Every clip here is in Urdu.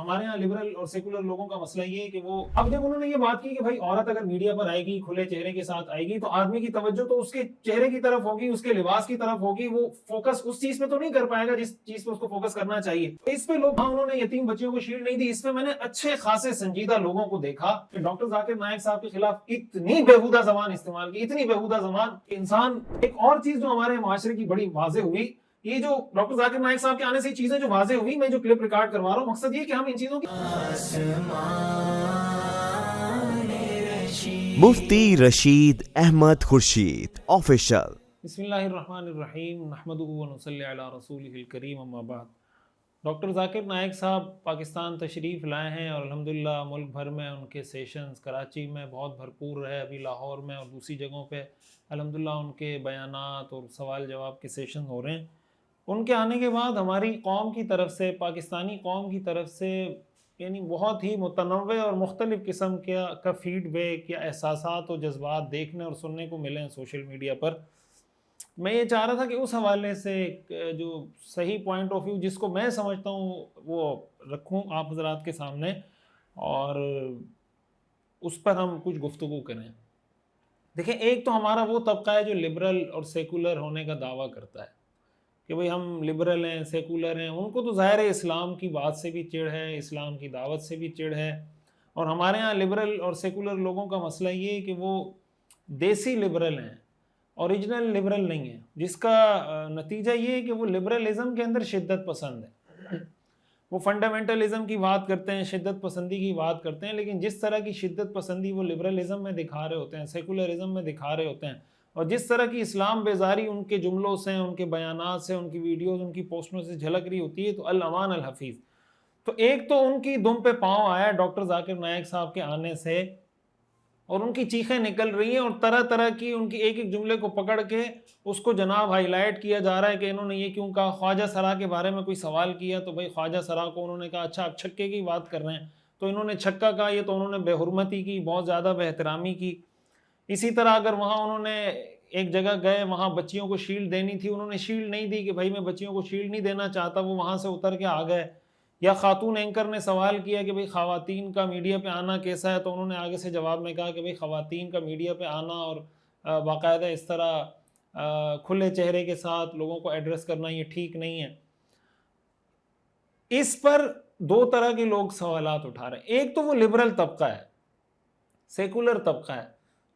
ہمارے یہاں لبرل اور سیکولر لوگوں کا مسئلہ یہ ہے کہ وہ اب جب انہوں نے یہ بات کی کہ بھائی عورت اگر میڈیا پر آئے گی کھلے چہرے کے ساتھ آئے گی تو آدمی کی توجہ تو اس کے چہرے کی طرف ہوگی, اس کے لباس کی طرف ہوگی, وہ فوکس اس چیز پہ تو نہیں کر پائے گا جس چیز پہ اس کو فوکس کرنا چاہیے. اس پہ لوگ انہوں نے یتیم بچیوں کو شیلڈ نہیں دی. اس پہ میں نے اچھے خاصے سنجیدہ لوگوں کو دیکھا کہ ڈاکٹر ذاکر نائک صاحب کے خلاف اتنی بےہودہ زبان استعمال کی, اتنی بےہودہ زبان. انسان ایک اور چیز جو ہمارے معاشرے کی بڑی واضح ہوئی, یہ جو ڈاکٹر ذاکر نائک صاحب کے آنے سے چیزیں جو واضح ہوئی, میں جو کلپ ریکارڈ کروا رہا ہوں, مقصد یہ کہ ہم ان چیزوں کی مفتی رشید احمد خورشید آفیشل. بسم اللہ الرحمن الرحیم نحمدہ ونصلی علی رسولہ الکریم اما بعد. ڈاکٹر ذاکر نائک صاحب پاکستان تشریف لائے ہیں اور الحمدللہ ملک بھر میں ان کے سیشنز کراچی میں بہت بھرپور رہے, ابھی لاہور میں اور دوسری جگہوں پہ الحمدللہ ان کے بیانات اور سوال جواب کے سیشن ہو رہے ہیں. ان کے آنے کے بعد ہماری قوم کی طرف سے, پاکستانی قوم کی طرف سے یعنی بہت ہی متنوع اور مختلف قسم کا فیڈ بیک یا احساسات اور جذبات دیکھنے اور سننے کو ملے ہیں سوشل میڈیا پر. میں یہ چاہ رہا تھا کہ اس حوالے سے جو صحیح پوائنٹ آف ویو جس کو میں سمجھتا ہوں وہ رکھوں آپ حضرات کے سامنے اور اس پر ہم کچھ گفتگو کریں. دیکھیں, ایک تو ہمارا وہ طبقہ ہے جو لبرل اور سیکولر ہونے کا دعویٰ کرتا ہے کہ بھئی ہم لبرل ہیں, سیکولر ہیں. ان کو تو ظاہر ہے اسلام کی بات سے بھی چڑ ہے, اسلام کی دعوت سے بھی چڑ ہے. اور ہمارے ہاں لبرل اور سیکولر لوگوں کا مسئلہ یہ ہے کہ وہ دیسی لبرل ہیں, اوریجنل لبرل نہیں ہیں, جس کا نتیجہ یہ ہے کہ وہ لبرلزم کے اندر شدت پسند ہے. وہ فنڈامنٹلزم کی بات کرتے ہیں, شدت پسندی کی بات کرتے ہیں, لیکن جس طرح کی شدت پسندی وہ لبرلزم میں دکھا رہے ہوتے ہیں, سیکولرزم میں دکھا رہے ہوتے ہیں, اور جس طرح کی اسلام بیزاری ان کے جملوں سے, ان کے بیانات سے, ان کی ویڈیوز, ان کی پوسٹوں سے جھلک رہی ہوتی ہے, تو الامان الحفیظ. تو ایک تو ان کی دم پہ پاؤں آیا ڈاکٹر ذاکر نائک صاحب کے آنے سے, اور ان کی چیخیں نکل رہی ہیں, اور طرح طرح کی ان کی ایک ایک جملے کو پکڑ کے اس کو جناب ہائی لائٹ کیا جا رہا ہے کہ انہوں نے یہ کیوں کہا. خواجہ سرا کے بارے میں کوئی سوال کیا تو بھئی خواجہ سرا کو انہوں نے کہا اچھا آپ چھکے کی بات کر رہے ہیں, تو انہوں نے چھکا کہا, یہ تو انہوں نے بے حرمتی کی, بہت زیادہ بے احترامی کی. اسی طرح اگر وہاں انہوں نے ایک جگہ گئے, وہاں بچیوں کو شیلڈ دینی تھی, انہوں نے شیلڈ نہیں دی کہ بھائی میں بچیوں کو شیلڈ نہیں دینا چاہتا, وہ وہاں سے اتر کے آ گئے. یا خاتون اینکر نے سوال کیا کہ بھئی خواتین کا میڈیا پہ آنا کیسا ہے, تو انہوں نے آگے سے جواب میں کہا کہ بھئی خواتین کا میڈیا پہ آنا اور باقاعدہ اس طرح کھلے چہرے کے ساتھ لوگوں کو ایڈریس کرنا یہ ٹھیک نہیں ہے. اس پر دو طرح کے لوگ سوالات اٹھا رہے ہیں. ایک تو وہ لبرل طبقہ ہے, سیکولر طبقہ ہے,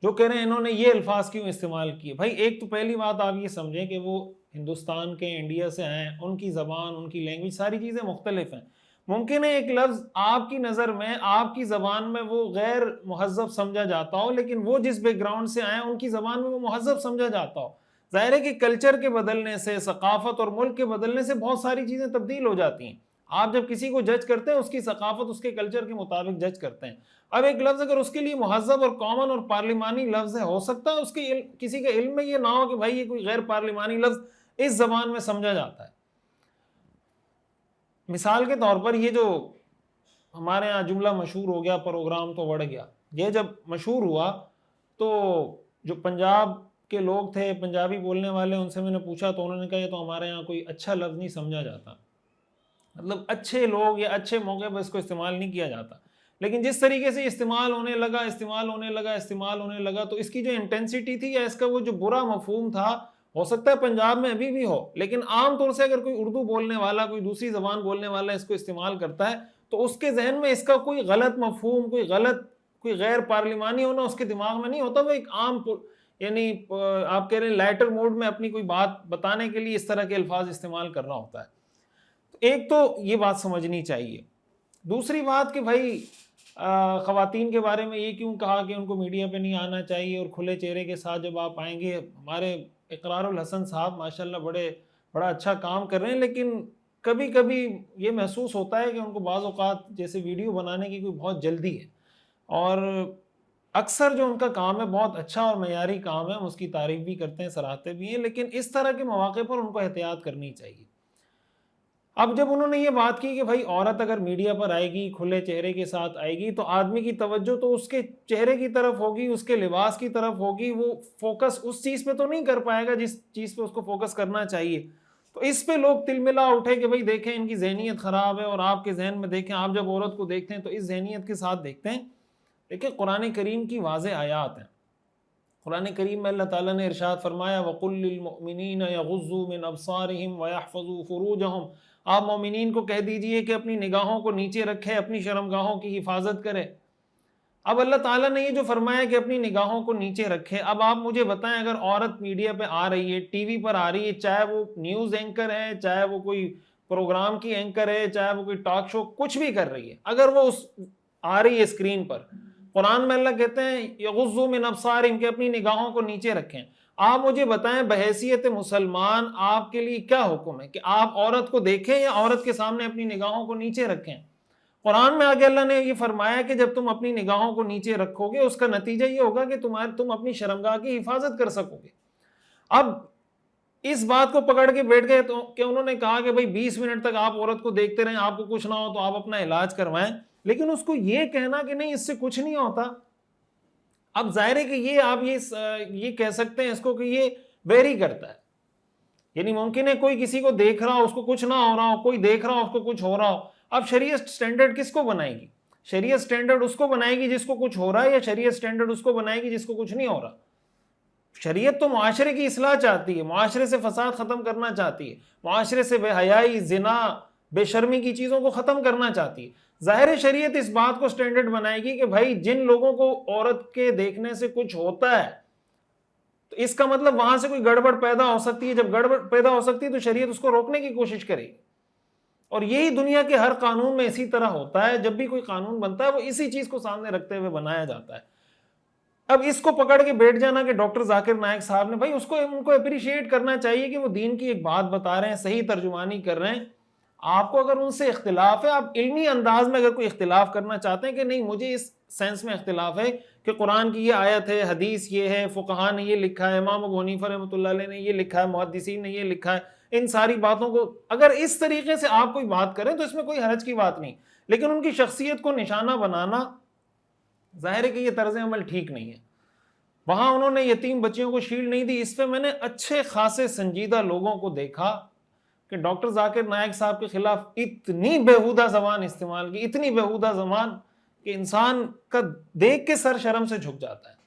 جو کہہ رہے ہیں انہوں نے یہ الفاظ کیوں استعمال کیے. بھائی ایک تو پہلی بات آپ یہ سمجھیں کہ وہ ہندوستان کے, انڈیا سے آئے ہیں, ان کی زبان, ان کی لینگویج, ساری چیزیں مختلف ہیں. ممکن ہے ایک لفظ آپ کی نظر میں, آپ کی زبان میں وہ غیر مہذب سمجھا جاتا ہو, لیکن وہ جس بیک گراؤنڈ سے آئے ہیں ان کی زبان میں وہ مہذب سمجھا جاتا ہو. ظاہر ہے کہ کلچر کے بدلنے سے, ثقافت اور ملک کے بدلنے سے بہت ساری چیزیں تبدیل ہو جاتی ہیں. آپ جب کسی کو جج کرتے ہیں اس کی ثقافت, اس کے کلچر کے مطابق جج کرتے ہیں. اب ایک لفظ اگر اس کے لیے مہذب اور کامن اور پارلیمانی لفظ ہے, ہو سکتا ہے اس کے کسی کے علم میں یہ نہ ہو کہ بھائی یہ کوئی غیر پارلیمانی لفظ اس زبان میں سمجھا جاتا ہے. مثال کے طور پر یہ جو ہمارے ہاں جملہ مشہور ہو گیا, پروگرام تو بڑھ گیا, یہ جب مشہور ہوا تو جو پنجاب کے لوگ تھے, پنجابی بولنے والے, ان سے میں نے پوچھا تو انہوں نے کہا یہ تو ہمارے ہاں کوئی اچھا لفظ نہیں سمجھا جاتا. مطلب اچھے لوگ یا اچھے موقع پر اس کو استعمال نہیں کیا جاتا. لیکن جس طریقے سے استعمال ہونے لگا تو اس کی جو انٹینسٹی تھی یا اس کا وہ جو برا مفہوم تھا, ہو سکتا ہے پنجاب میں ابھی بھی ہو, لیکن عام طور سے اگر کوئی اردو بولنے والا, کوئی دوسری زبان بولنے والا اس کو استعمال کرتا ہے تو اس کے ذہن میں اس کا کوئی غلط مفہوم, کوئی غیر پارلیمانی ہونا اس کے دماغ میں نہیں ہوتا. وہ ایک عام یعنی آپ کہہ رہے ہیں لائٹر موڈ میں اپنی کوئی بات بتانے کے لیے اس طرح کے الفاظ استعمال کرنا ہوتا ہے. ایک تو یہ بات سمجھنی چاہیے. دوسری بات کہ بھائی خواتین کے بارے میں یہ کیوں کہا کہ ان کو میڈیا پہ نہیں آنا چاہیے, اور کھلے چہرے کے ساتھ جب آپ آئیں گے. ہمارے اقرار الحسن صاحب ماشاءاللہ بڑا اچھا کام کر رہے ہیں, لیکن کبھی کبھی یہ محسوس ہوتا ہے کہ ان کو بعض اوقات جیسے ویڈیو بنانے کی کوئی بہت جلدی ہے, اور اکثر جو ان کا کام ہے بہت اچھا اور معیاری کام ہے, ہم اس کی تعریف بھی کرتے ہیں, سراہتے بھی ہیں, لیکن اس طرح کے مواقع پر ان کو احتیاط کرنی چاہیے. اب جب انہوں نے یہ بات کی کہ بھائی عورت اگر میڈیا پر آئے گی, کھلے چہرے کے ساتھ آئے گی, تو آدمی کی توجہ تو اس کے چہرے کی طرف ہوگی, اس کے لباس کی طرف ہوگی, وہ فوکس اس چیز پہ تو نہیں کر پائے گا جس چیز پہ اس کو فوکس کرنا چاہیے. تو اس پہ لوگ تل ملا اٹھے کہ بھئی دیکھیں ان کی ذہنیت خراب ہے، اور آپ کے ذہن میں دیکھیں، آپ جب عورت کو دیکھتے ہیں تو اس ذہنیت کے ساتھ دیکھتے ہیں. دیکھیں قرآن کریم کی واضح آیات ہیں. قرآن کریم میں اللہ تعالیٰ نے ارشاد فرمایا وَقُلْ لِلْمُؤْمِنِينَ يَغُضُّوا مِنْ أَبْصَارِهِمْ وَيَحْفَظُوا فُرُوجَهُمْ. آپ مومنین کو کہہ دیجئے کہ اپنی نگاہوں کو نیچے رکھے، اپنی شرمگاہوں کی حفاظت کرے. اب اللہ تعالیٰ نے یہ جو فرمایا کہ اپنی نگاہوں کو نیچے رکھے، اب آپ مجھے بتائیں اگر عورت میڈیا پہ آ رہی ہے، ٹی وی پر آ رہی ہے، چاہے وہ نیوز اینکر ہے، چاہے وہ کوئی پروگرام کی اینکر ہے، چاہے وہ کوئی ٹاک شو کچھ بھی کر رہی ہے، اگر وہ آ رہی ہے اسکرین پر، قرآن میں اللہ کہتے ہیں یغضوا من ابصارہم کہ اپنی نگاہوں کو نیچے رکھیں. آپ مجھے بتائیں بحیثیت مسلمان آپ کے لیے کیا حکم ہے کہ آپ عورت کو دیکھیں یا عورت کے سامنے اپنی نگاہوں کو نیچے رکھیں؟ قرآن میں آگے اللہ نے یہ فرمایا کہ جب تم اپنی نگاہوں کو نیچے رکھو گے اس کا نتیجہ یہ ہوگا کہ تم اپنی شرمگاہ کی حفاظت کر سکو گے. اب اس بات کو پکڑ کے بیٹھ گئے تو کہ انہوں نے کہا کہ بھئی 20 منٹ تک آپ عورت کو دیکھتے رہیں، آپ کو کچھ نہ ہو تو آپ اپنا علاج کروائیں، لیکن اس کو یہ کہنا کہ نہیں اس سے کچھ نہیں ہوتا. اب ظاہر ہے کہ یہ آپ یہ کہہ سکتے ہیں اس کو کہ یہ ویری کرتا ہے، یعنی ممکن ہے کوئی کسی کو دیکھ رہا ہو اس کو کچھ نہ ہو رہا ہو، کوئی دیکھ رہا ہو اس کو کچھ ہو رہا ہو. اب شریعت سٹینڈرڈ کس کو بنائے گی؟ شریعت سٹینڈرڈ اس کو بنائے گی جس کو کچھ ہو رہا ہے، یا شریعت سٹینڈرڈ اس کو بنائے گی جس کو کچھ نہیں ہو رہا؟ شریعت تو معاشرے کی اصلاح چاہتی ہے، معاشرے سے فساد ختم کرنا چاہتی ہے، معاشرے سے بے حیائی، زنا، بے شرمی کی چیزوں کو ختم کرنا چاہتی ہے. ظاہر ہے شریعت اس بات کو سٹینڈرڈ بنائے گی کہ بھائی جن لوگوں کو عورت کے دیکھنے سے کچھ ہوتا ہے تو اس کا مطلب وہاں سے کوئی گڑبڑ پیدا ہو سکتی ہے. جب گڑبڑ پیدا ہو سکتی ہے تو شریعت اس کو روکنے کی کوشش کرے گی. اور یہی دنیا کے ہر قانون میں اسی طرح ہوتا ہے، جب بھی کوئی قانون بنتا ہے وہ اسی چیز کو سامنے رکھتے ہوئے بنایا جاتا ہے. اب اس کو پکڑ کے بیٹھ جانا کہ ڈاکٹر ذاکر نائک صاحب نے، بھائی ان کو اپریشیٹ کرنا چاہیے کہ وہ دین کی ایک بات بتا رہے ہیں، صحیح ترجمانی کر رہے ہیں. آپ کو اگر ان سے اختلاف ہے، آپ علمی انداز میں اگر کوئی اختلاف کرنا چاہتے ہیں کہ نہیں مجھے اس سینس میں اختلاف ہے کہ قرآن کی یہ آیت ہے، حدیث یہ ہے، فقہا نے یہ لکھا ہے، امام ابو حنیفہ رحمۃ اللہ علیہ نے یہ لکھا ہے، محدثین نے یہ لکھا ہے، ان ساری باتوں کو اگر اس طریقے سے آپ کوئی بات کریں تو اس میں کوئی حرج کی بات نہیں. لیکن ان کی شخصیت کو نشانہ بنانا ظاہر ہے کہ یہ طرز عمل ٹھیک نہیں ہے. وہاں انہوں نے یتیم بچیوں کو شیلڈ نہیں دی. اس پہ میں نے اچھے خاصے سنجیدہ لوگوں کو دیکھا کہ ڈاکٹر ذاکر نائک صاحب کے خلاف اتنی بیہودہ زبان استعمال کی، اتنی بیہودہ زبان کہ انسان کا دیکھ کے سر شرم سے جھک جاتا ہے.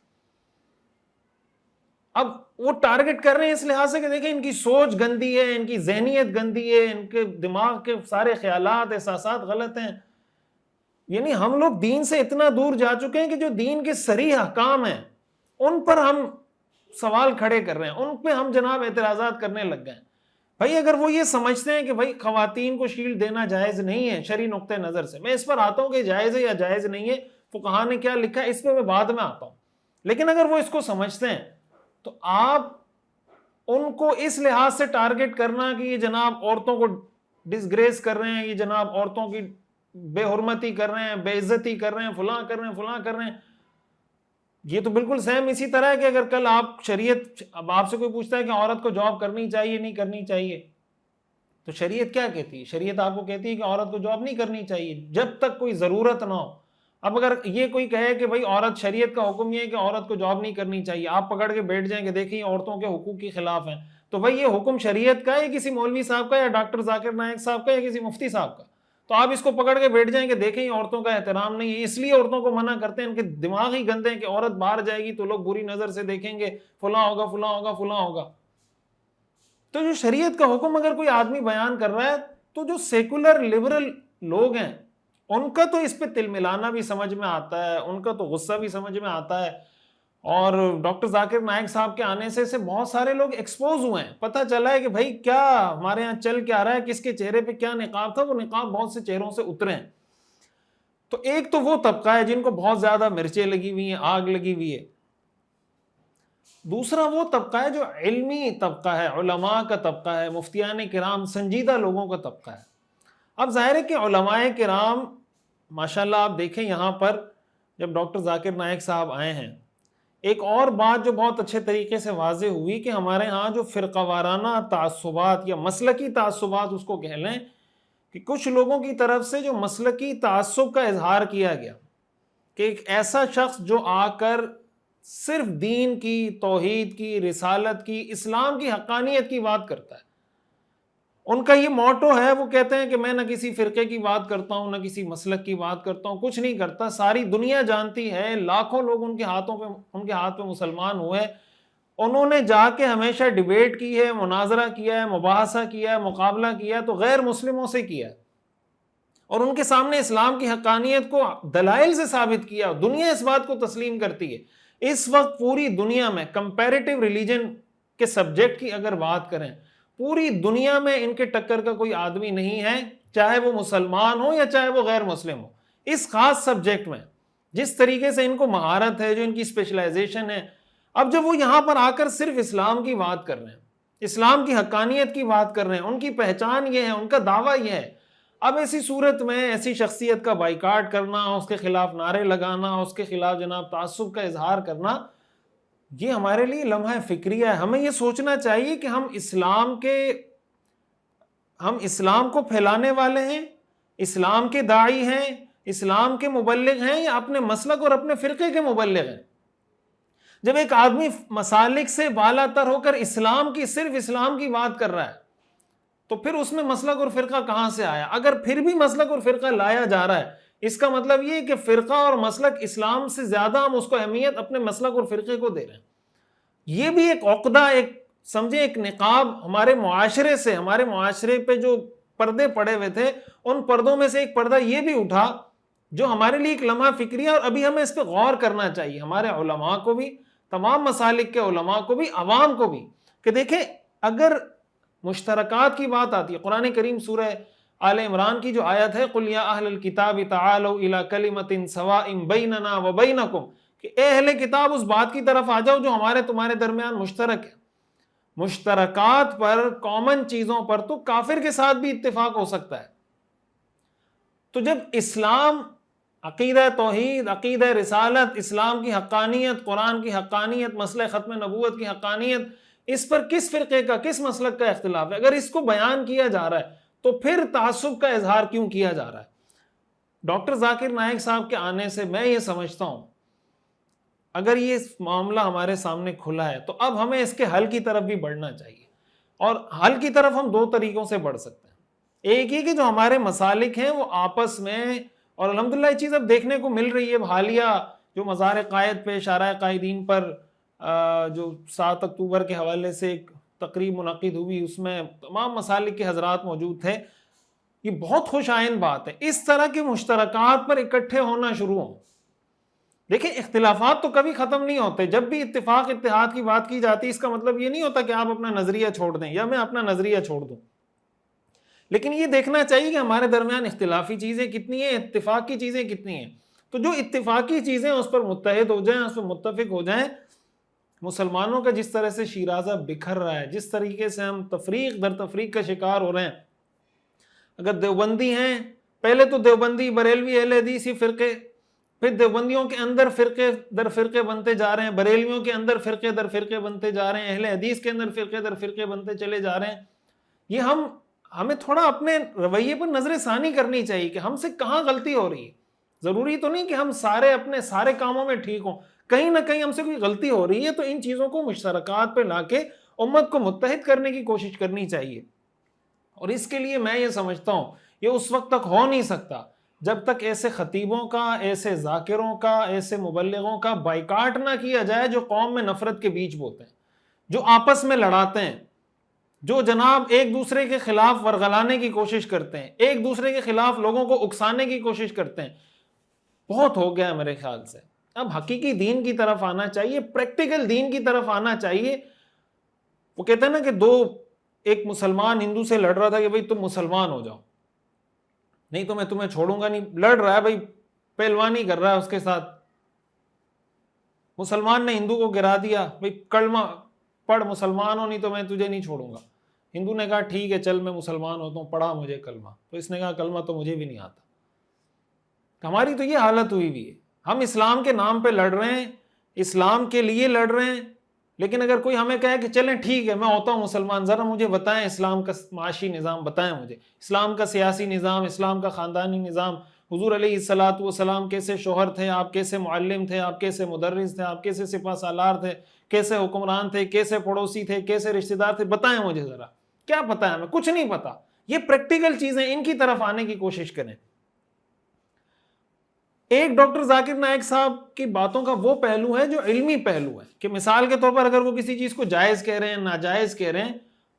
اب وہ ٹارگٹ کر رہے ہیں اس لحاظ سے کہ دیکھیں ان کی سوچ گندی ہے، ان کی ذہنیت گندی ہے، ان کے دماغ کے سارے خیالات احساسات غلط ہیں. یعنی ہم لوگ دین سے اتنا دور جا چکے ہیں کہ جو دین کے صریح احکام ہیں ان پر ہم سوال کھڑے کر رہے ہیں، ان پہ ہم جناب اعتراضات کرنے لگ گئے ہیں. بھائی اگر وہ یہ سمجھتے ہیں کہ بھائی خواتین کو شیلڈ دینا جائز نہیں ہے شرعی نقطہ نظر سے، میں اس پر آتا ہوں کہ جائز ہے یا جائز نہیں ہے، فقہا نے کیا لکھا ہے اس پہ میں بعد میں آتا ہوں. لیکن اگر وہ اس کو سمجھتے ہیں تو آپ ان کو اس لحاظ سے ٹارگٹ کرنا کہ یہ جناب عورتوں کو ڈسگریس کر رہے ہیں، یہ جناب عورتوں کی بے حرمتی کر رہے ہیں، بے عزتی کر رہے ہیں، فلاں کر رہے ہیں، فلاں کر رہے ہیں، یہ تو بالکل سیم اسی طرح ہے کہ اگر کل آپ شریعت، اب آپ سے کوئی پوچھتا ہے کہ عورت کو جاب کرنی چاہیے نہیں کرنی چاہیے، تو شریعت کیا کہتی ہے؟ شریعت آپ کو کہتی ہے کہ عورت کو جاب نہیں کرنی چاہیے جب تک کوئی ضرورت نہ ہو. اب اگر یہ کوئی کہے کہ بھائی عورت، شریعت کا حکم یہ ہے کہ عورت کو جاب نہیں کرنی چاہیے، آپ پکڑ کے بیٹھ جائیں کہ دیکھیں عورتوں کے حقوق کے خلاف ہیں، تو بھائی یہ حکم شریعت کا ہے یا کسی مولوی صاحب کا یا ڈاکٹر ذاکر نائک صاحب کا یا کسی مفتی صاحب کا؟ تو آپ اس کو پکڑ کے بیٹھ جائیں کہ دیکھیں عورتوں کا احترام نہیں ہے، اس لیے عورتوں کو منع کرتے ہیں، ان کے دماغ ہی گندے ہیں کہ عورت باہر جائے گی تو لوگ بری نظر سے دیکھیں گے، فلاں ہوگا فلاں ہوگا فلاں ہوگا. تو جو شریعت کا حکم اگر کوئی آدمی بیان کر رہا ہے تو جو سیکولر لبرل لوگ ہیں ان کا تو اس پہ تل ملانا بھی سمجھ میں آتا ہے، ان کا تو غصہ بھی سمجھ میں آتا ہے. اور ڈاکٹر ذاکر نائک صاحب کے آنے سے بہت سارے لوگ ایکسپوز ہوئے ہیں، پتہ چلا ہے کہ بھائی کیا ہمارے ہاں چل کیا رہا ہے، کس کے چہرے پہ کیا نقاب تھا، وہ نقاب بہت سے چہروں سے اترے ہیں. تو ایک تو وہ طبقہ ہے جن کو بہت زیادہ مرچیں لگی ہوئی ہیں، آگ لگی ہوئی ہے. دوسرا وہ طبقہ ہے جو علمی طبقہ ہے، علماء کا طبقہ ہے، مفتیان کرام، سنجیدہ لوگوں کا طبقہ ہے. اب ظاہر ہے کہ علماء کرام ماشاءاللہ آپ دیکھیں یہاں پر جب ڈاکٹر ذاکر نائک صاحب آئے ہیں، ایک اور بات جو بہت اچھے طریقے سے واضح ہوئی کہ ہمارے ہاں جو فرقہ وارانہ تعصبات یا مسلکی تعصبات اس کو کہہ لیں، کہ کچھ لوگوں کی طرف سے جو مسلکی تعصب کا اظہار کیا گیا کہ ایک ایسا شخص جو آ کر صرف دین کی، توحید کی، رسالت کی، اسلام کی حقانیت کی بات کرتا ہے، ان کا یہ موٹو ہے، وہ کہتے ہیں کہ میں نہ کسی فرقے کی بات کرتا ہوں، نہ کسی مسلک کی بات کرتا ہوں، کچھ نہیں کرتا، ساری دنیا جانتی ہے، لاکھوں لوگ ان کے ہاتھ پہ مسلمان ہوئے، انہوں نے جا کے ہمیشہ ڈیبیٹ کی ہے، مناظرہ کیا ہے، مباحثہ کیا ہے، مقابلہ کیا ہے، تو غیر مسلموں سے کیا ہے، اور ان کے سامنے اسلام کی حقانیت کو دلائل سے ثابت کیا، دنیا اس بات کو تسلیم کرتی ہے۔ اس وقت پوری دنیا میں کمپیریٹیو ریلیجن کے سبجیکٹ کی اگر بات کریں، پوری دنیا میں ان کے ٹکر کا کوئی آدمی نہیں ہے، چاہے وہ مسلمان ہو یا چاہے وہ غیر مسلم ہو، اس خاص سبجیکٹ میں جس طریقے سے ان کو مہارت ہے، جو ان کی اسپیشلائزیشن ہے۔ اب جب وہ یہاں پر آ کر صرف اسلام کی بات کر رہے ہیں، اسلام کی حقانیت کی بات کر رہے ہیں، ان کی پہچان یہ ہے، ان کا دعویٰ یہ ہے، اب ایسی صورت میں ایسی شخصیت کا بائیکاٹ کرنا، اس کے خلاف نعرے لگانا، اس کے خلاف جناب تعصب کا اظہار کرنا، یہ ہمارے لیے لمحہ فکریہ ہے۔ ہمیں یہ سوچنا چاہیے کہ ہم اسلام کو پھیلانے والے ہیں، اسلام کے داعی ہیں، اسلام کے مبلغ ہیں، یا اپنے مسلک اور اپنے فرقے کے مبلغ ہیں۔ جب ایک آدمی مسالک سے بالا تر ہو کر صرف اسلام کی بات کر رہا ہے، تو پھر اس میں مسلک اور فرقہ کہاں سے آیا؟ اگر پھر بھی مسلک اور فرقہ لایا جا رہا ہے، اس کا مطلب یہ کہ فرقہ اور مسلک اسلام سے زیادہ ہم اس کو اہمیت اپنے مسلک اور فرقے کو دے رہے ہیں۔ یہ بھی ایک عقدہ، ایک نقاب ہمارے معاشرے پہ جو پردے پڑے ہوئے تھے، ان پردوں میں سے ایک پردہ یہ بھی اٹھا جو ہمارے لیے ایک لمحہ فکری ہے، اور ابھی ہمیں اس پہ غور کرنا چاہیے، ہمارے علماء کو بھی، تمام مسالک کے علماء کو بھی، عوام کو بھی، کہ دیکھیں اگر مشترکات کی بات آتی ہے، قرآن کریم سورہ آل عمران کی جو آیت ہے، قُلْ يَا أَهْلَ الْكِتَابِ تَعَالَوْا إِلَىٰ كَلِمَةٍ سَوَاءٍ بَيْنَنَا وَبَيْنَكُمْ، کہ اے اہل کتاب اس بات کی طرف آ جاؤ جو ہمارے تمہارے درمیان مشترک ہے۔ مشترکات پر، کامن چیزوں پر تو کافر کے ساتھ بھی اتفاق ہو سکتا ہے۔ تو جب اسلام، عقیدہ توحید، عقیدہ رسالت، اسلام کی حقانیت، قرآن کی حقانیت، مسئلہ ختم نبوت کی حقانیت، اس پر کس فرقے کا، کس مسلک کا اختلاف ہے، اگر اس کو بیان کیا جا رہا ہے تو پھر تعصب کا اظہار کیوں کیا جا رہا ہے؟ ڈاکٹر ذاکر نائک صاحب کے آنے سے میں یہ سمجھتا ہوں، اگر یہ معاملہ ہمارے سامنے کھلا ہے تو اب ہمیں اس کے حل کی طرف بھی بڑھنا چاہیے، اور حل کی طرف ہم دو طریقوں سے بڑھ سکتے ہیں۔ ایک یہ کہ جو ہمارے مسالک ہیں وہ آپس میں، اور الحمدللہ یہ چیز اب دیکھنے کو مل رہی ہے، حالیہ جو مزار قائد پہ، شارع قائدین پر جو 7 اکتوبر کے حوالے سے ایک تقریب منعقد ہوئی، اس میں تمام مسالک کے حضرات موجود تھے، یہ بہت خوش آئند بات ہے۔ اس طرح کے مشترکات پر اکٹھے ہونا شروع ہوں۔ دیکھیں اختلافات تو کبھی ختم نہیں ہوتے، جب بھی اتفاق اتحاد کی بات کی جاتی ہے، اس کا مطلب یہ نہیں ہوتا کہ آپ اپنا نظریہ چھوڑ دیں یا میں اپنا نظریہ چھوڑ دوں، لیکن یہ دیکھنا چاہیے کہ ہمارے درمیان اختلافی چیزیں کتنی ہیں، اتفاق کی چیزیں کتنی ہیں۔ تو جو اتفاقی چیزیں اس پر متحد ہو جائیں، اس پر متفق ہو جائیں۔ مسلمانوں کا جس طرح سے شیرازہ بکھر رہا ہے، جس طریقے سے ہم تفریق در تفریق کا شکار ہو رہے ہیں، اگر دیوبندی ہیں، پہلے تو دیوبندی بریلوی اہل حدیث فرقے، پھر دیوبندیوں کے اندر فرقے در فرقے بنتے جا رہے ہیں، بریلویوں کے اندر فرقے در فرقے بنتے جا رہے ہیں، اہل حدیث کے اندر فرقے در فرقے بنتے چلے جا رہے ہیں۔ یہ ہمیں تھوڑا اپنے رویے پر نظر ثانی کرنی چاہیے کہ ہم سے کہاں غلطی ہو رہی ہے۔ ضروری تو نہیں کہ ہم اپنے سارے کاموں میں ٹھیک ہوں، کہیں نہ کہیں ہم سے کوئی غلطی ہو رہی ہے، تو ان چیزوں کو مشترکات پہ لا کے امت کو متحد کرنے کی کوشش کرنی چاہیے۔ اور اس کے لیے میں یہ سمجھتا ہوں یہ اس وقت تک ہو نہیں سکتا جب تک ایسے خطیبوں کا، ایسے ذاکروں کا، ایسے مبلغوں کا بائیکاٹ نہ کیا جائے جو قوم میں نفرت کے بیج بوتے ہیں، جو آپس میں لڑاتے ہیں، جو جناب ایک دوسرے کے خلاف ورغلانے کی کوشش کرتے ہیں، ایک دوسرے کے خلاف لوگوں کو اکسانے کی کوشش کرتے ہیں۔ بہت ہو گیا ہے میرے خیال سے، اب حقیقی دین کی طرف آنا چاہیے، پریکٹیکل دین کی طرف آنا چاہیے۔ وہ کہتے ہیں نا کہ ایک مسلمان ہندو سے لڑ رہا تھا کہ بھئی تم مسلمان ہو جاؤ، نہیں تو میں تمہیں چھوڑوں گا نہیں، لڑ رہا ہے بھئی، پہلوانی کر رہا ہے اس کے ساتھ۔ مسلمان نے ہندو کو گرا دیا، بھئی کلمہ پڑھ مسلمان ہو، نہیں تو میں تجھے نہیں چھوڑوں گا۔ ہندو نے کہا ٹھیک ہے چل میں مسلمان ہوتا ہوں، پڑھا مجھے کلمہ، تو اس نے کہا کلمہ تو مجھے بھی نہیں آتا۔ ہماری تو یہ حالت ہوئی بھی ہے، ہم اسلام کے نام پہ لڑ رہے ہیں، اسلام کے لیے لڑ رہے ہیں، لیکن اگر کوئی ہمیں کہے کہ چلیں ٹھیک ہے میں ہوتا ہوں مسلمان، ذرا مجھے بتائیں اسلام کا معاشی نظام، بتائیں مجھے اسلام کا سیاسی نظام، اسلام کا خاندانی نظام، حضور علیہ الصلوۃ والسلام کیسے شوہر تھے، آپ کیسے معلم تھے، آپ کیسے مدرس تھے، آپ کیسے سپہ سالار تھے، کیسے حکمران تھے، کیسے پڑوسی تھے، کیسے رشتہ دار تھے، بتائیں مجھے ذرا۔ کیا پتا ہے ہمیں؟ کچھ نہیں پتا. یہ پریکٹیکل چیزیں، ان کی طرف آنے کی کوشش کریں. ایک ڈاکٹر ذاکر نائک صاحب کی باتوں کا وہ پہلو ہے جو علمی پہلو ہے، کہ مثال کے طور پر اگر وہ کسی چیز کو جائز کہہ رہے ہیں، ناجائز کہہ رہے ہیں،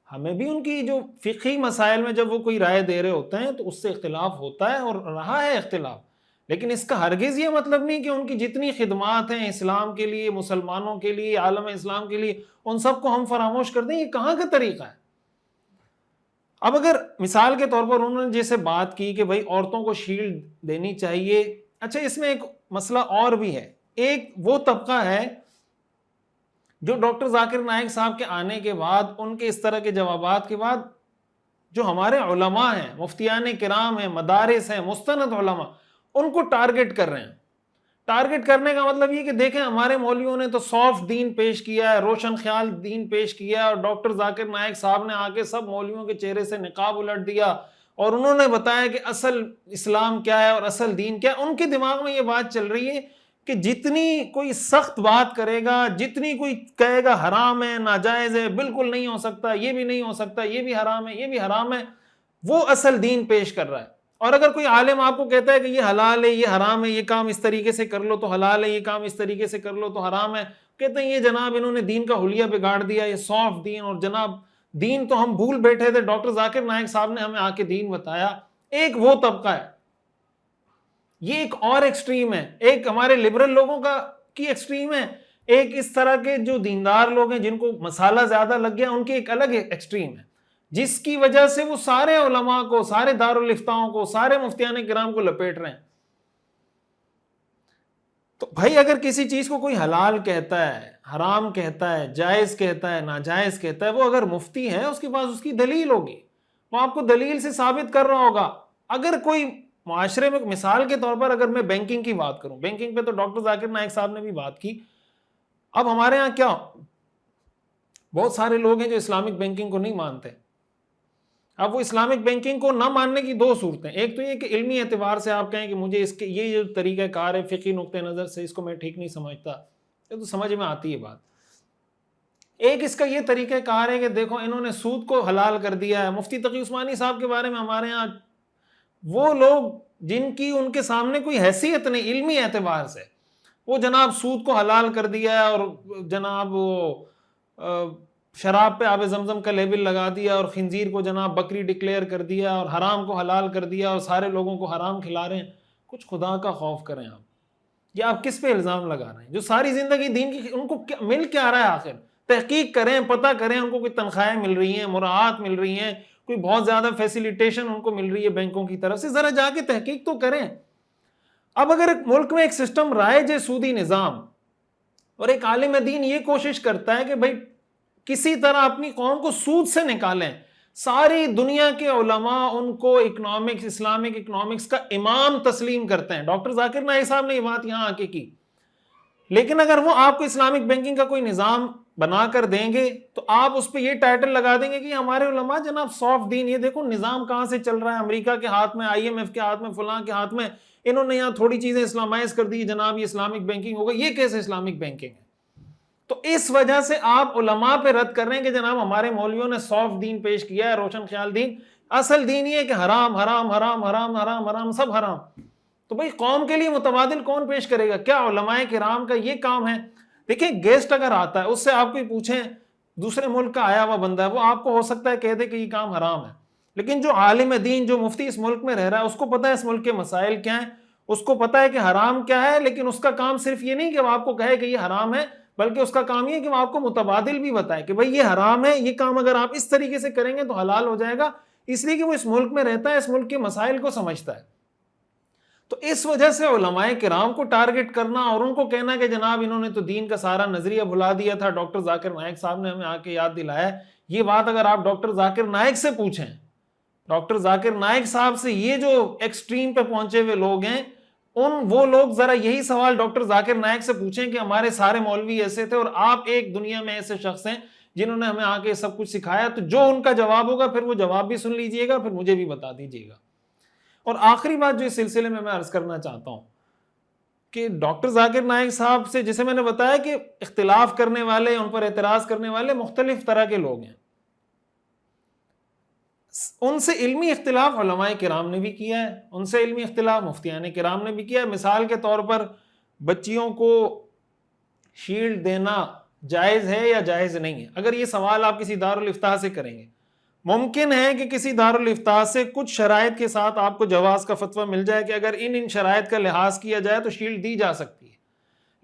ہمیں بھی ان کی جو فقہی مسائل میں جب وہ کوئی رائے دے رہے ہوتے ہیں تو اس سے اختلاف ہوتا ہے، اور رہا ہے اختلاف. لیکن اس کا ہرگز یہ مطلب نہیں کہ ان کی جتنی خدمات ہیں اسلام کے لیے، مسلمانوں کے لیے، عالم اسلام کے لیے، ان سب کو ہم فراموش کر دیں. یہ کہاں کا طریقہ ہے؟ اب اگر مثال کے طور پر انہوں نے جیسے بات کی کہ بھائی عورتوں کو شیلڈ دینی چاہیے، اچھا اس میں ایک مسئلہ اور بھی ہے. ایک وہ طبقہ ہے جو ڈاکٹر ذاکر نائک صاحب کے آنے کے بعد، ان کے اس طرح کے جوابات کے بعد، جو ہمارے علماء ہیں، مفتیان کرام ہیں، مدارس ہیں، مستند علماء، ان کو ٹارگٹ کر رہے ہیں. ٹارگٹ کرنے کا مطلب یہ کہ دیکھیں ہمارے مولویوں نے تو سافٹ دین پیش کیا ہے، روشن خیال دین پیش کیا ہے، اور ڈاکٹر ذاکر نائک صاحب نے آ کے سب مولویوں کے چہرے سے نقاب الٹ دیا اور انہوں نے بتایا کہ اصل اسلام کیا ہے اور اصل دین کیا ہے. ان کے دماغ میں یہ بات چل رہی ہے کہ جتنی کوئی سخت بات کرے گا، جتنی کوئی کہے گا حرام ہے، ناجائز ہے، بالکل نہیں ہو سکتا، یہ بھی نہیں ہو سکتا، یہ بھی حرام ہے، یہ بھی حرام ہے، وہ اصل دین پیش کر رہا ہے. اور اگر کوئی عالم آپ کو کہتا ہے کہ یہ حلال ہے، یہ حرام ہے، یہ کام اس طریقے سے کر لو تو حلال ہے، یہ کام اس طریقے سے کر لو تو حرام ہے، کہتے ہیں یہ جناب انہوں نے دین کا حلیہ بگاڑ دیا، یہ سافٹ دین، اور جناب دین تو ہم بھول بیٹھے تھے، ڈاکٹر ذاکر نائک صاحب نے ہمیں آ کے دین بتایا. ایک وہ طبقہ ہے، یہ ایک اور ایکسٹریم ہے. ایک ہمارے لبرل لوگوں کی ایکسٹریم ہے، ایک اس طرح کے جو دیندار لوگ ہیں جن کو مسالہ زیادہ لگ گیا، ان کی ایک الگ ایکسٹریم ہے، جس کی وجہ سے وہ سارے علماء کو، سارے دارالفتاؤں کو، سارے مفتیان کرام کو لپیٹ رہے ہیں. تو بھائی اگر کسی چیز کو کوئی حلال کہتا ہے، حرام کہتا ہے، جائز کہتا ہے، ناجائز کہتا ہے، وہ اگر مفتی ہے اس کے پاس اس کی دلیل ہوگی، وہ آپ کو دلیل سے ثابت کر رہا ہوگا. اگر کوئی معاشرے میں، مثال کے طور پر اگر میں بینکنگ کی بات کروں، بینکنگ پہ تو ڈاکٹر ذاکر نائک صاحب نے بھی بات کی. اب ہمارے ہاں کیا بہت سارے لوگ ہیں جو اسلامک بینکنگ کو نہیں مانتے. اب وہ اسلامک بینکنگ کو نہ ماننے کی دو صورتیں، ایک تو یہ کہ علمی اعتبار سے آپ کہیں کہ مجھے اس کے یہ جو طریقہ کار ہے فقہی نقطہ نظر سے اس کو میں ٹھیک نہیں سمجھتا، یہ تو سمجھ میں آتی ہے بات. ایک اس کا یہ طریقہ کار ہے کہ دیکھو انہوں نے سود کو حلال کر دیا ہے. مفتی تقی عثمانی صاحب کے بارے میں ہمارے ہاں وہ لوگ جن کی ان کے سامنے کوئی حیثیت نہیں علمی اعتبار سے، وہ جناب سود کو حلال کر دیا ہے، اور جناب وہ شراب پہ آب زمزم کا لیبل لگا دیا، اور خنزیر کو جناب بکری ڈکلیئر کر دیا، اور حرام کو حلال کر دیا، اور سارے لوگوں کو حرام کھلا رہے ہیں. کچھ خدا کا خوف کریں آپ. یہ آپ کس پہ الزام لگا رہے ہیں؟ جو ساری زندگی دین کی، ان کو مل کیا رہا ہے آخر؟ تحقیق کریں، پتہ کریں ان کو کوئی تنخواہیں مل رہی ہیں، مراعات مل رہی ہیں، کوئی بہت زیادہ فیسیلیٹیشن ان کو مل رہی ہے بینکوں کی طرف سے، ذرا جا کے تحقیق تو کریں. اب اگر ایک ملک میں ایک سسٹم رائج ہے سودی نظام، اور ایک عالم دین یہ کوشش کرتا ہے کہ بھائی کسی طرح اپنی قوم کو سود سے نکالیں، ساری دنیا کے علماء ان کو اکنامکس، اسلامک اکنامکس کا امام تسلیم کرتے ہیں. ڈاکٹر ذاکر نائک صاحب نے یہ بات یہاں آ کے کی. لیکن اگر وہ آپ کو اسلامک بینکنگ کا کوئی نظام بنا کر دیں گے تو آپ اس پہ یہ ٹائٹل لگا دیں گے کہ ہمارے علماء جناب سافٹ دین، یہ دیکھو نظام کہاں سے چل رہا ہے، امریکہ کے ہاتھ میں، IMF کے ہاتھ میں، فلاں کے ہاتھ میں، انہوں نے یہاں تھوڑی چیزیں اسلامائز کر دی، جناب یہ اسلامک بینکنگ ہوگا. یہ کیسے اسلامک بینکنگ ہے؟ تو اس وجہ سے آپ علماء پہ رد کر رہے ہیں کہ جناب ہمارے مولویوں نے سافٹ دین پیش کیا ہے، روشن خیال دین. اصل دین یہ ہے کہ حرام حرام حرام حرام حرام حرام سب حرام. تو بھئی قوم کے لیے متبادل کون پیش کرے گا؟ کیا علماء کرام کا یہ کام ہے؟ دیکھیں گیسٹ اگر آتا ہے، اس سے آپ کوئی پوچھیں، دوسرے ملک کا آیا ہوا بندہ ہے، وہ آپ کو ہو سکتا ہے کہہ دے کہ یہ کام حرام ہے. لیکن جو عالم دین، جو مفتی اس ملک میں رہ رہا ہے، اس کو پتہ ہے اس ملک کے مسائل کیا ہیں، اس کو پتہ ہے کہ حرام کیا ہے. لیکن اس کا کام صرف یہ نہیں کہ وہ آپ کو کہے کہ یہ حرام ہے، بلکہ اس کا کام یہ ہے کہ وہ آپ کو متبادل بھی بتائے کہ بھئی یہ حرام ہے، یہ کام اگر آپ اس طریقے سے کریں گے تو حلال ہو جائے گا، اس لیے کہ وہ اس ملک میں رہتا ہے، اس ملک کے مسائل کو سمجھتا ہے. تو اس وجہ سے علماء کرام کو ٹارگٹ کرنا اور ان کو کہنا کہ جناب انہوں نے تو دین کا سارا نظریہ بھلا دیا تھا، ڈاکٹر ذاکر نائک صاحب نے ہمیں آ کے یاد دلایا. یہ بات اگر آپ ڈاکٹر ذاکر نائک سے پوچھیں، ڈاکٹر ذاکر نائک صاحب سے، یہ جو ایکسٹریم پہ پہنچے ہوئے لوگ ہیں، وہ لوگ ذرا یہی سوال ڈاکٹر ذاکر نائک سے پوچھیں کہ ہمارے سارے مولوی ایسے تھے اور آپ ایک دنیا میں ایسے شخص ہیں جنہوں نے ہمیں آ کے سب کچھ سکھایا. تو جو ان کا جواب ہوگا پھر وہ جواب بھی سن لیجئے گا، پھر مجھے بھی بتا دیجئے گا. اور آخری بات جو اس سلسلے میں عرض کرنا چاہتا ہوں کہ ڈاکٹر ذاکر نائک صاحب سے، جسے میں نے بتایا کہ اختلاف کرنے والے، ان پر اعتراض کرنے والے مختلف طرح کے لوگ ہیں. ان سے علمی اختلاف علماء کرام نے بھی کیا ہے، ان سے علمی اختلاف مفتیان کرام نے بھی کیا ہے۔ مثال کے طور پر بچیوں کو شیلڈ دینا جائز ہے یا جائز نہیں ہے؟ اگر یہ سوال آپ کسی دارالافتاء سے کریں گے، ممکن ہے کہ کسی دارالافتاء سے کچھ شرائط کے ساتھ آپ کو جواز کا فتویٰ مل جائے کہ اگر ان شرائط کا لحاظ کیا جائے تو شیلڈ دی جا سکتی ہے۔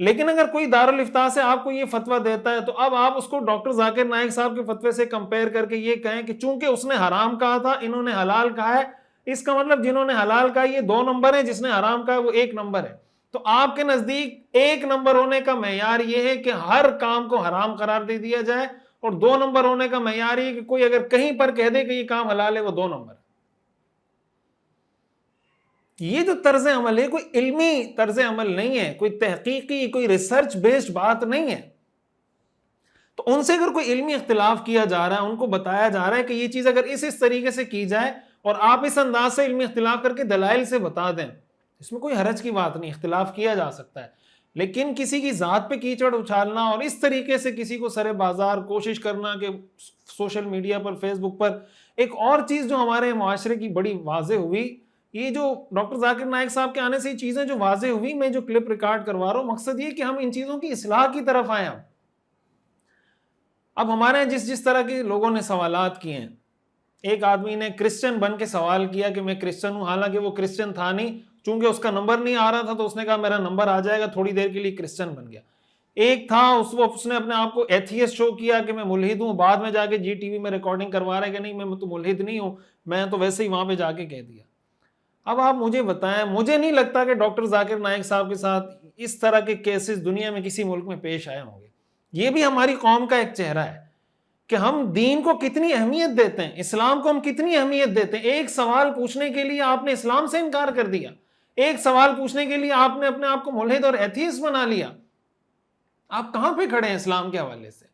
لیکن اگر کوئی دارالافتاء سے آپ کو یہ فتویٰ دیتا ہے تو اب آپ اس کو ڈاکٹر ذاکر نائک صاحب کے فتوے سے کمپیئر کر کے یہ کہیں کہ چونکہ اس نے حرام کہا تھا، انہوں نے حلال کہا ہے، اس کا مطلب جنہوں نے حلال کہا یہ 2 نمبر ہے، جس نے حرام کہا وہ 1 نمبر ہے۔ تو آپ کے نزدیک 1 نمبر ہونے کا معیار یہ ہے کہ ہر کام کو حرام قرار دے دیا جائے، اور 2 نمبر ہونے کا معیار یہ کہ کوئی اگر کہیں پر کہہ دے کہ یہ کام حلال ہے وہ 2 نمبر ہے۔ یہ جو طرز عمل ہے کوئی علمی طرز عمل نہیں ہے، کوئی تحقیقی، کوئی ریسرچ بیسڈ بات نہیں ہے۔ تو ان سے اگر کوئی علمی اختلاف کیا جا رہا ہے، ان کو بتایا جا رہا ہے کہ یہ چیز اگر اس طریقے سے کی جائے اور آپ اس انداز سے علمی اختلاف کر کے دلائل سے بتا دیں، اس میں کوئی حرج کی بات نہیں، اختلاف کیا جا سکتا ہے۔ لیکن کسی کی ذات پہ کیچڑ اچھالنا اور اس طریقے سے کسی کو سرے بازار کوشش کرنا کہ سوشل میڈیا پر، فیس بک پر، ایک اور چیز جو ہمارے معاشرے کی بڑی واضح ہوئی، یہ جو ڈاکٹر ذاکر نائک صاحب کے آنے سے یہ چیزیں جو واضح ہوئی، میں جو کلپ ریکارڈ کروا رہا ہوں، مقصد یہ کہ ہم ان چیزوں کی اصلاح کی طرف آئیں۔ اب ہمارے جس طرح کے لوگوں نے سوالات کیے ہیں، ایک آدمی نے کرسچن بن کے سوال کیا کہ میں کرسچن ہوں، حالانکہ وہ کرسچن تھا نہیں، چونکہ اس کا نمبر نہیں آ رہا تھا تو اس نے کہا میرا نمبر آ جائے گا، تھوڑی دیر کے لیے کرسچن بن گیا۔ ایک تھا اس نے اپنے آپ کو ایتھیسٹ شو کیا کہ میں ملحد ہوں، بعد میں جا کے جی ٹی وی میں ریکارڈنگ کروا رہا ہے کہ نہیں میں تو ملحد نہیں ہوں، میں تو ویسے ہی وہاں پہ جا کے کہہ دیا۔ اب آپ مجھے بتائیں، مجھے نہیں لگتا کہ ڈاکٹر ذاکر نائک صاحب کے ساتھ اس طرح کے کیسز دنیا میں کسی ملک میں پیش آئے ہوں گے۔ یہ بھی ہماری قوم کا ایک چہرہ ہے کہ ہم دین کو کتنی اہمیت دیتے ہیں، اسلام کو ہم کتنی اہمیت دیتے ہیں۔ ایک سوال پوچھنے کے لیے آپ نے اسلام سے انکار کر دیا، ایک سوال پوچھنے کے لیے آپ نے اپنے آپ کو ملحد اور ایتھیسٹ بنا لیا۔ آپ کہاں پہ کھڑے ہیں اسلام کے حوالے سے،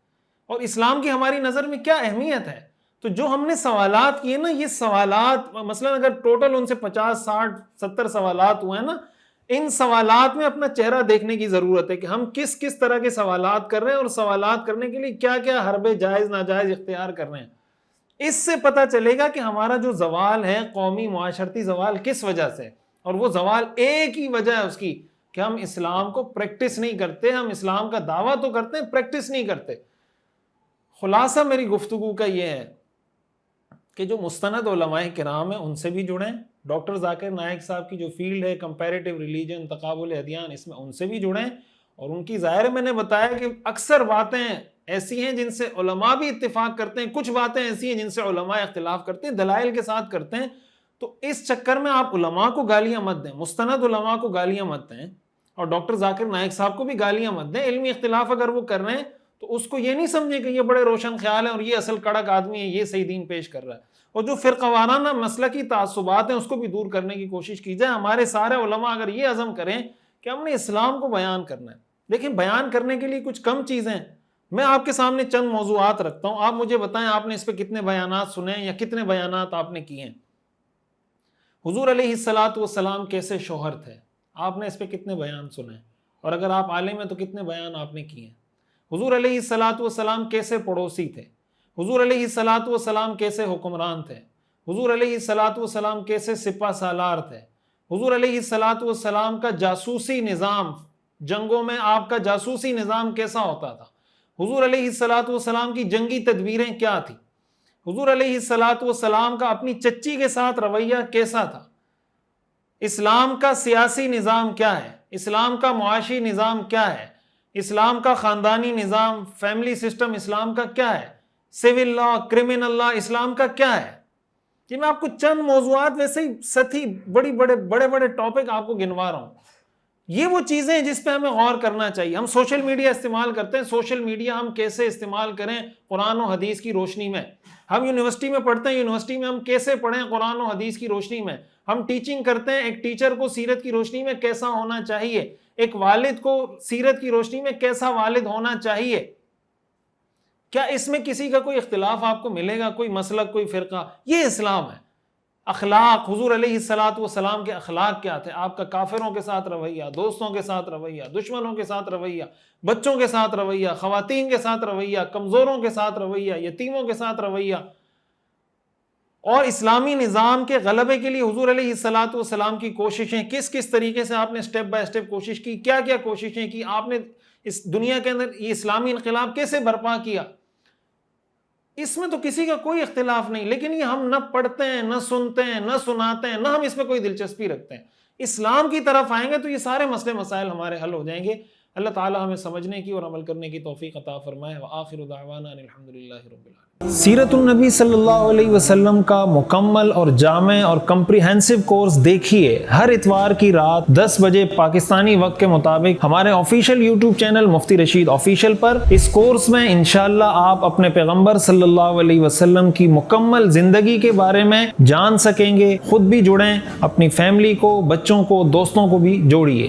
اور اسلام کی ہماری نظر میں کیا اہمیت ہے؟ تو جو ہم نے سوالات کیے نا، یہ سوالات مثلا اگر ٹوٹل ان سے 50 60 70 سوالات ہوئے ہیں نا، ان سوالات میں اپنا چہرہ دیکھنے کی ضرورت ہے کہ ہم کس طرح کے سوالات کر رہے ہیں اور سوالات کرنے کے لیے کیا کیا حربے جائز ناجائز اختیار کر رہے ہیں۔ اس سے پتہ چلے گا کہ ہمارا جو زوال ہے، قومی معاشرتی زوال، کس وجہ سے، اور وہ زوال ایک ہی وجہ ہے اس کی کہ ہم اسلام کو پریکٹس نہیں کرتے۔ ہم اسلام کا دعویٰ تو کرتے ہیں، پریکٹس نہیں کرتے۔ خلاصہ میری گفتگو کا یہ ہے کہ جو مستند علماء کرام ہیں ان سے بھی جڑیں، ڈاکٹر ذاکر نائک صاحب کی جو فیلڈ ہے کمپیریٹیو ریلیجن، تقابل ادیان، اس میں ان سے بھی جڑیں، اور ان کی ظاہر ہے میں نے بتایا کہ اکثر باتیں ایسی ہیں جن سے علماء بھی اتفاق کرتے ہیں، کچھ باتیں ایسی ہیں جن سے علماء اختلاف کرتے ہیں، دلائل کے ساتھ کرتے ہیں۔ تو اس چکر میں آپ علماء کو گالیاں مت دیں، مستند علماء کو گالیاں مت دیں، اور ڈاکٹر ذاکر نائک صاحب کو بھی گالیاں مت دیں۔ علمی اختلاف اگر وہ کر رہے ہیں تو اس کو یہ نہیں سمجھیں کہ یہ بڑے روشن خیال ہیں اور یہ اصل کڑک آدمی ہے، یہ صحیح دین پیش کر رہا ہے۔ اور جو فرقہ وارانہ مسلکی تعصبات ہیں اس کو بھی دور کرنے کی کوشش کی جائے۔ ہمارے سارے علماء اگر یہ عزم کریں کہ ہم نے اسلام کو بیان کرنا ہے، دیکھیں بیان کرنے کے لیے کچھ کم چیزیں ہیں۔ میں آپ کے سامنے چند موضوعات رکھتا ہوں، آپ مجھے بتائیں آپ نے اس پہ کتنے بیانات سنے ہیں یا کتنے بیانات آپ نے کیے ہیں۔ حضور علیہ الصلوۃ والسلام کیسے شوہر تھے، آپ نے اس پہ کتنے بیان سنے ہیں، اور اگر آپ عالم ہیں تو کتنے بیان آپ نے کیے ہیں۔ حضور علیہ الصلوۃ والسلام کیسے پڑوسی تھے، حضور علیہ الصلوۃ والسلام کیسے حکمران تھے، حضور علیہ الصلوۃ والسلام کیسے سپہ سالار تھے، حضور علیہ الصلوۃ والسلام کا جاسوسی نظام، جنگوں میں آپ کا جاسوسی نظام کیسا ہوتا تھا، حضور علیہ الصلوۃ والسلام کی جنگی تدبیریں کیا تھیں، حضور علیہ الصلوۃ والسلام کا اپنی چچی کے ساتھ رویہ کیسا تھا، اسلام کا سیاسی نظام کیا ہے، اسلام کا معاشی نظام کیا ہے، اسلام کا خاندانی نظام، فیملی سسٹم اسلام کا کیا ہے، سول لا، کرمنل لا اسلام کا کیا ہے۔ کہ میں آپ کو چند موضوعات ویسے ہی سطحی بڑے ٹاپک آپ کو گنوا رہا ہوں۔ یہ وہ چیزیں ہیں جس پہ ہمیں غور کرنا چاہیے۔ ہم سوشل میڈیا استعمال کرتے ہیں، سوشل میڈیا ہم کیسے استعمال کریں قرآن و حدیث کی روشنی میں۔ ہم یونیورسٹی میں پڑھتے ہیں، یونیورسٹی میں ہم کیسے پڑھیں قرآن و حدیث کی روشنی میں۔ ہم ٹیچنگ کرتے ہیں، ایک ٹیچر کو سیرت کی روشنی میں کیسا ہونا چاہیے، ایک والد کو سیرت کی روشنی میں کیسا والد ہونا چاہیے۔ کیا اس میں کسی کا کوئی اختلاف آپ کو ملے گا، کوئی مسلک، کوئی فرقہ؟ یہ اسلام ہے۔ اخلاق، حضور علیہ الصلوۃ والسلام کے اخلاق کیا تھے، آپ کا کافروں کے ساتھ رویہ، دوستوں کے ساتھ رویہ، دشمنوں کے ساتھ رویہ، بچوں کے ساتھ رویہ، خواتین کے ساتھ رویہ، کمزوروں کے ساتھ رویہ، یتیموں کے ساتھ رویہ۔ اور اسلامی نظام کے غلبے کے لیے حضور علیہ الصلوۃ والسلام کی کوششیں کس کس طریقے سے آپ نے سٹیپ بائی سٹیپ کوشش کی، کیا کیا کوششیں کی، آپ نے اس دنیا کے اندر یہ اسلامی انقلاب کیسے برپا کیا، اس میں تو کسی کا کوئی اختلاف نہیں. لیکن یہ ہم نہ پڑھتے ہیں، نہ سنتے ہیں، نہ سناتے ہیں، نہ ہم اس میں کوئی دلچسپی رکھتے ہیں. اسلام کی طرف آئیں گے تو یہ سارے مسئلے مسائل ہمارے حل ہو جائیں گے. اللہ تعالی ہمیں سمجھنے کی اور عمل کرنے کی توفیق عطا فرمائے. وآخر دعوانا ان الحمدللہ رب العالمین. سیرت النبی صلی اللہ علیہ وسلم کا مکمل اور جامع اور کمپریہنسو کورس دیکھیے ہر اتوار کی رات 10 بجے پاکستانی وقت کے مطابق ہمارے آفیشیل یوٹیوب چینل مفتی رشید آفیشیل پر. اس کورس میں انشاءاللہ آپ اپنے پیغمبر صلی اللہ علیہ وسلم کی مکمل زندگی کے بارے میں جان سکیں گے. خود بھی جڑیں، اپنی فیملی کو، بچوں کو، دوستوں کو بھی جوڑیے.